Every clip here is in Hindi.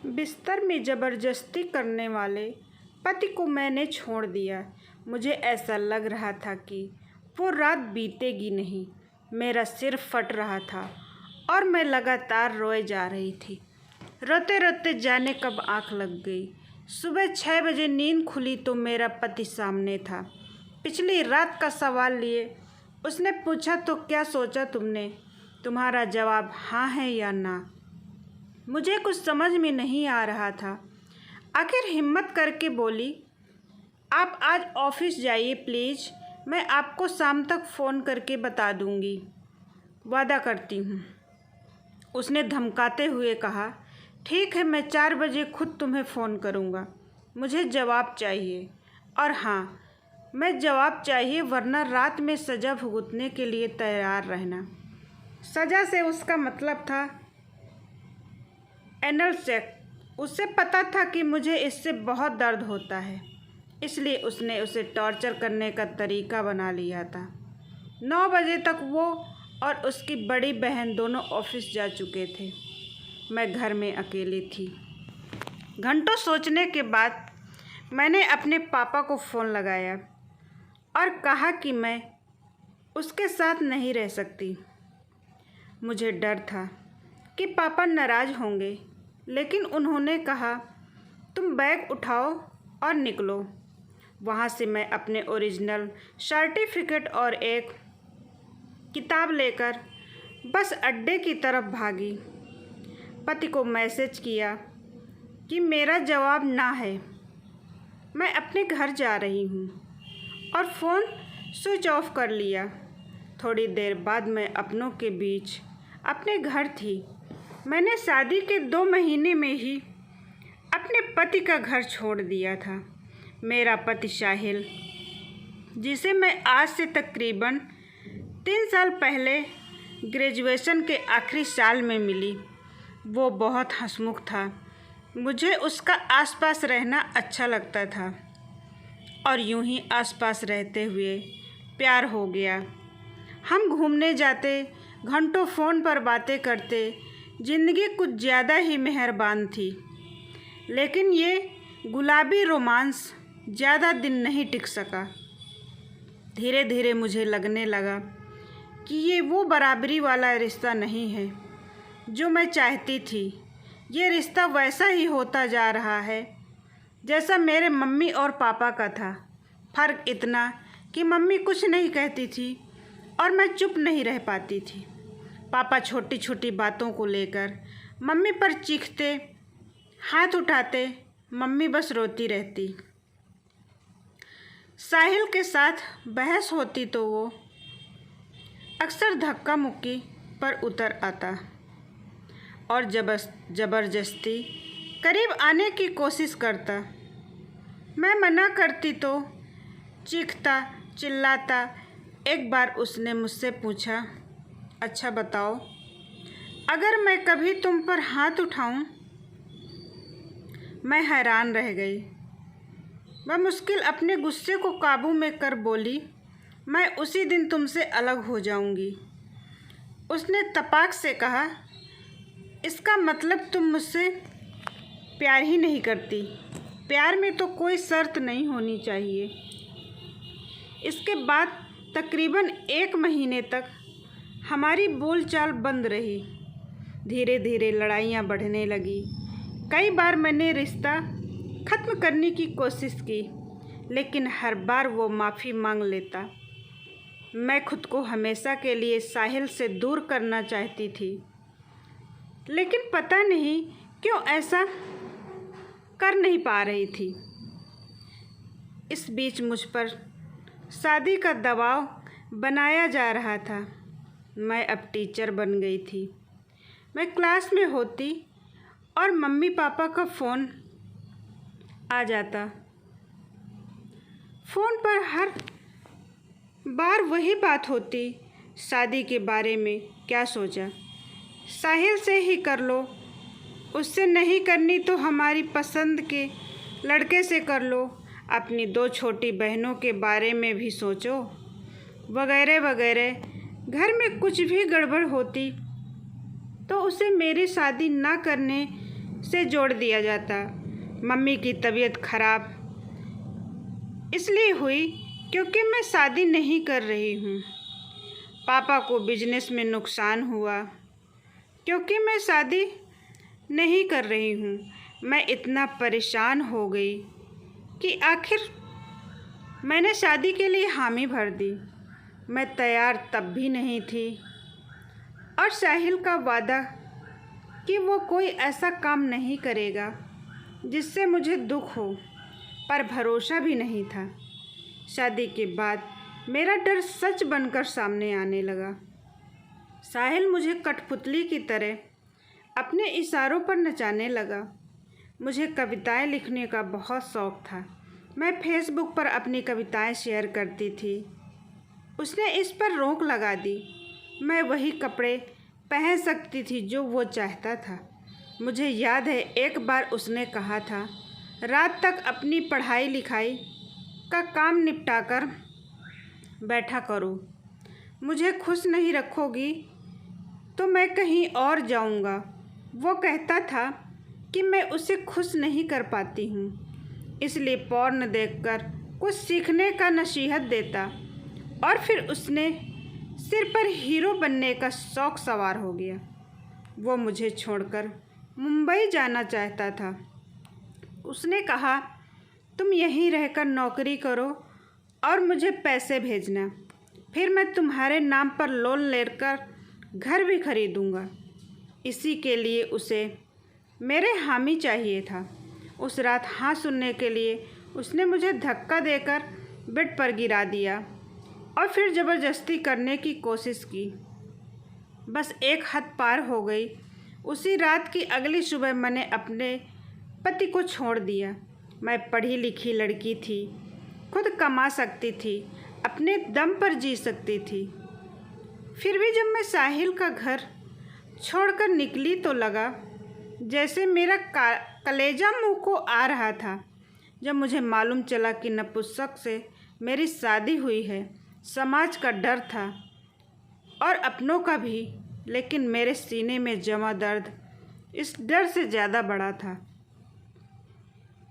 बिस्तर में ज़बरदस्ती करने वाले पति को मैंने छोड़ दिया। मुझे ऐसा लग रहा था कि वो रात बीतेगी नहीं। मेरा सिर फट रहा था और मैं लगातार रोए जा रही थी। रोते रोते जाने कब आँख लग गई। सुबह 6 बजे नींद खुली तो मेरा पति सामने था। पिछली रात का सवाल लिए उसने पूछा, तो क्या सोचा तुमने? तुम्हारा जवाब हाँ है या ना? मुझे कुछ समझ में नहीं आ रहा था। आखिर हिम्मत करके बोली, आप आज ऑफिस जाइए प्लीज़, मैं आपको शाम तक फ़ोन करके बता दूंगी, वादा करती हूँ। उसने धमकाते हुए कहा, ठीक है, मैं 4 बजे खुद तुम्हें फ़ोन करूँगा। मुझे जवाब चाहिए, और हाँ, मैं जवाब चाहिए, वरना रात में सज़ा भुगतने के लिए तैयार रहना। सज़ा से उसका मतलब था एनल सेक्स। उसे पता था कि मुझे इससे बहुत दर्द होता है, इसलिए उसने उसे टॉर्चर करने का तरीका बना लिया था। 9 बजे तक वो और उसकी बड़ी बहन दोनों ऑफिस जा चुके थे। मैं घर में अकेली थी। घंटों सोचने के बाद मैंने अपने पापा को फ़ोन लगाया और कहा कि मैं उसके साथ नहीं रह सकती। मुझे डर था कि पापा नाराज़ होंगे, लेकिन उन्होंने कहा, तुम बैग उठाओ और निकलो। वहाँ से मैं अपने ओरिजिनल सर्टिफिकेट और एक किताब लेकर बस अड्डे की तरफ भागी। पति को मैसेज किया कि मेरा जवाब ना है, मैं अपने घर जा रही हूँ, और फ़ोन स्विच ऑफ कर लिया। थोड़ी देर बाद मैं अपनों के बीच अपने घर थी। मैंने शादी के 2 महीने में ही अपने पति का घर छोड़ दिया था। मेरा पति साहिल, जिसे मैं आज से तकरीबन 3 साल पहले ग्रेजुएशन के आखिरी साल में मिली, वो बहुत हंसमुख था। मुझे उसका आसपास रहना अच्छा लगता था, और यूं ही आसपास रहते हुए प्यार हो गया। हम घूमने जाते, घंटों फ़ोन पर बातें करते। ज़िंदगी कुछ ज़्यादा ही मेहरबान थी, लेकिन ये गुलाबी रोमांस ज़्यादा दिन नहीं टिक सका। धीरे धीरे मुझे लगने लगा कि ये वो बराबरी वाला रिश्ता नहीं है जो मैं चाहती थी। ये रिश्ता वैसा ही होता जा रहा है जैसा मेरे मम्मी और पापा का था। फ़र्क इतना कि मम्मी कुछ नहीं कहती थी और मैं चुप नहीं रह पाती थी। पापा छोटी छोटी बातों को लेकर मम्मी पर चीखते, हाथ उठाते, मम्मी बस रोती रहती। साहिल के साथ बहस होती तो वो अक्सर धक्का मुक्की पर उतर आता और ज़बरदस्ती करीब आने की कोशिश करता। मैं मना करती तो चीखता चिल्लाता। एक बार उसने मुझसे पूछा, अच्छा बताओ, अगर मैं कभी तुम पर हाथ उठाऊं? मैं हैरान रह गई। वह मुश्किल अपने गुस्से को काबू में कर बोली, मैं उसी दिन तुमसे अलग हो जाऊंगी। उसने तपाक से कहा, इसका मतलब तुम मुझसे प्यार ही नहीं करती। प्यार में तो कोई शर्त नहीं होनी चाहिए। इसके बाद तकरीबन 1 महीने तक हमारी बोलचाल बंद रही। धीरे धीरे लड़ाइयाँ बढ़ने लगी। कई बार मैंने रिश्ता ख़त्म करने की कोशिश की, लेकिन हर बार वो माफ़ी मांग लेता। मैं खुद को हमेशा के लिए साहिल से दूर करना चाहती थी, लेकिन पता नहीं क्यों ऐसा कर नहीं पा रही थी। इस बीच मुझ पर शादी का दबाव बनाया जा रहा था। मैं अब टीचर बन गई थी। मैं क्लास में होती और मम्मी पापा का फ़ोन आ जाता। फ़ोन पर हर बार वही बात होती, शादी के बारे में क्या सोचा? साहिल से ही कर लो, उससे नहीं करनी तो हमारी पसंद के लड़के से कर लो, अपनी 2 छोटी बहनों के बारे में भी सोचो, वगैरह वगैरह। घर में कुछ भी गड़बड़ होती तो उसे मेरी शादी ना करने से जोड़ दिया जाता। मम्मी की तबीयत खराब इसलिए हुई क्योंकि मैं शादी नहीं कर रही हूँ। पापा को बिजनेस में नुकसान हुआ क्योंकि मैं शादी नहीं कर रही हूँ। मैं इतना परेशान हो गई कि आखिर मैंने शादी के लिए हामी भर दी। मैं तैयार तब भी नहीं थी और साहिल का वादा कि वो कोई ऐसा काम नहीं करेगा जिससे मुझे दुख हो, पर भरोसा भी नहीं था। शादी के बाद मेरा डर सच बनकर सामने आने लगा। साहिल मुझे कठपुतली की तरह अपने इशारों पर नचाने लगा। मुझे कविताएं लिखने का बहुत शौक़ था। मैं फेसबुक पर अपनी कविताएं शेयर करती थी। उसने इस पर रोक लगा दी। मैं वही कपड़े पहन सकती थी जो वो चाहता था। मुझे याद है एक बार उसने कहा था, रात तक अपनी पढ़ाई लिखाई का काम निपटा कर बैठा करो। मुझे खुश नहीं रखोगी तो मैं कहीं और जाऊंगा। वो कहता था कि मैं उसे खुश नहीं कर पाती हूँ, इसलिए पॉर्न देखकर कुछ सीखने का नसीहत देता और फिर उसने सिर पर हीरो बनने का शौक़ सवार हो गया। वो मुझे छोड़कर मुंबई जाना चाहता था। उसने कहा, तुम यहीं रहकर नौकरी करो और मुझे पैसे भेजना, फिर मैं तुम्हारे नाम पर लोन लेकर घर भी खरीदूंगा। इसी के लिए उसे मेरे हामी चाहिए था। उस रात हाँ सुनने के लिए उसने मुझे धक्का देकर बेड पर गिरा दिया और फिर ज़बरदस्ती करने की कोशिश की। बस एक हद पार हो गई। उसी रात की अगली सुबह मैंने अपने पति को छोड़ दिया। मैं पढ़ी लिखी लड़की थी, खुद कमा सकती थी, अपने दम पर जी सकती थी। फिर भी जब मैं साहिल का घर छोड़कर निकली तो लगा जैसे मेरा कलेजा मुंह को आ रहा था। जब मुझे मालूम चला कि नपुंसक से मेरी शादी हुई है, समाज का डर था और अपनों का भी, लेकिन मेरे सीने में जमा दर्द इस डर से ज़्यादा बड़ा था।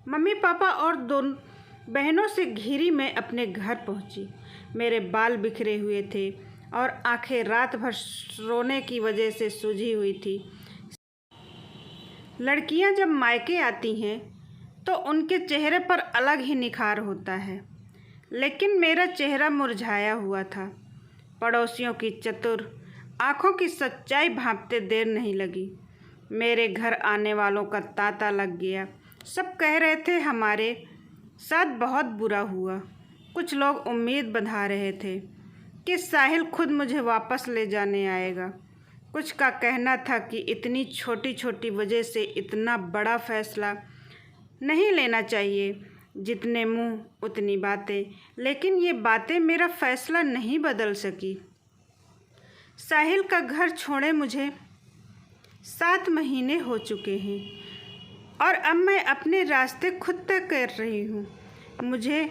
मम्मी पापा और दोनों बहनों से घिरी मैं अपने घर पहुंची। मेरे बाल बिखरे हुए थे और आंखें रात भर रोने की वजह से सूजी हुई थी। लड़कियां जब मायके आती हैं तो उनके चेहरे पर अलग ही निखार होता है, लेकिन मेरा चेहरा मुरझाया हुआ था। पड़ोसियों की चतुर आँखों की सच्चाई भांपते देर नहीं लगी। मेरे घर आने वालों का तांता लग गया। सब कह रहे थे हमारे साथ बहुत बुरा हुआ। कुछ लोग उम्मीद बंधा रहे थे कि साहिल खुद मुझे वापस ले जाने आएगा। कुछ का कहना था कि इतनी छोटी छोटी वजह से इतना बड़ा फैसला नहीं लेना चाहिए। जितने मुंह उतनी बातें, लेकिन ये बातें मेरा फैसला नहीं बदल सकी। साहिल का घर छोड़े मुझे 7 महीने हो चुके हैं और अब मैं अपने रास्ते खुद तय कर रही हूँ। मुझे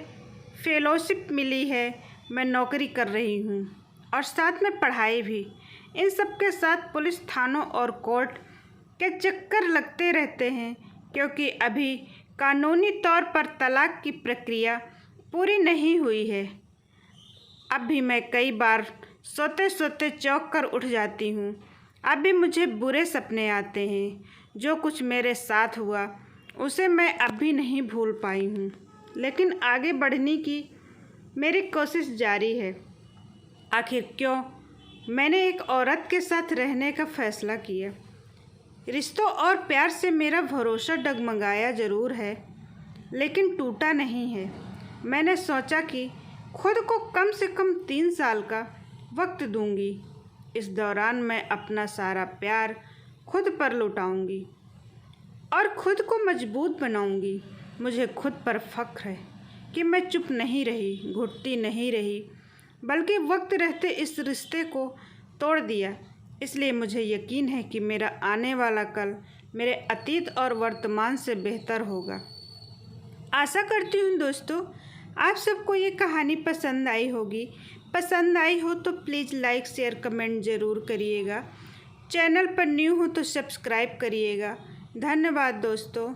फेलोशिप मिली है, मैं नौकरी कर रही हूँ और साथ में पढ़ाई भी। इन सब के साथ पुलिस थानों और कोर्ट के चक्कर लगते रहते हैं, क्योंकि अभी कानूनी तौर पर तलाक की प्रक्रिया पूरी नहीं हुई है। अब भी मैं कई बार सोते सोते चौंक कर उठ जाती हूँ। अब भी मुझे बुरे सपने आते हैं। जो कुछ मेरे साथ हुआ उसे मैं अब भी नहीं भूल पाई हूँ, लेकिन आगे बढ़ने की मेरी कोशिश जारी है। आखिर क्यों मैंने एक औरत के साथ रहने का फ़ैसला किया। रिश्तों और प्यार से मेरा भरोसा डगमगाया ज़रूर है, लेकिन टूटा नहीं है। मैंने सोचा कि खुद को कम से कम 3 साल का वक्त दूंगी। इस दौरान मैं अपना सारा प्यार खुद पर लुटाऊंगी और खुद को मजबूत बनाऊंगी। मुझे खुद पर फ़ख्र है कि मैं चुप नहीं रही, घुटती नहीं रही, बल्कि वक्त रहते इस रिश्ते को तोड़ दिया। इसलिए मुझे यकीन है कि मेरा आने वाला कल मेरे अतीत और वर्तमान से बेहतर होगा। आशा करती हूँ दोस्तों आप सबको ये कहानी पसंद आई होगी। पसंद आई हो तो प्लीज़ लाइक शेयर कमेंट ज़रूर करिएगा। चैनल पर न्यू हो तो सब्सक्राइब करिएगा। धन्यवाद दोस्तों।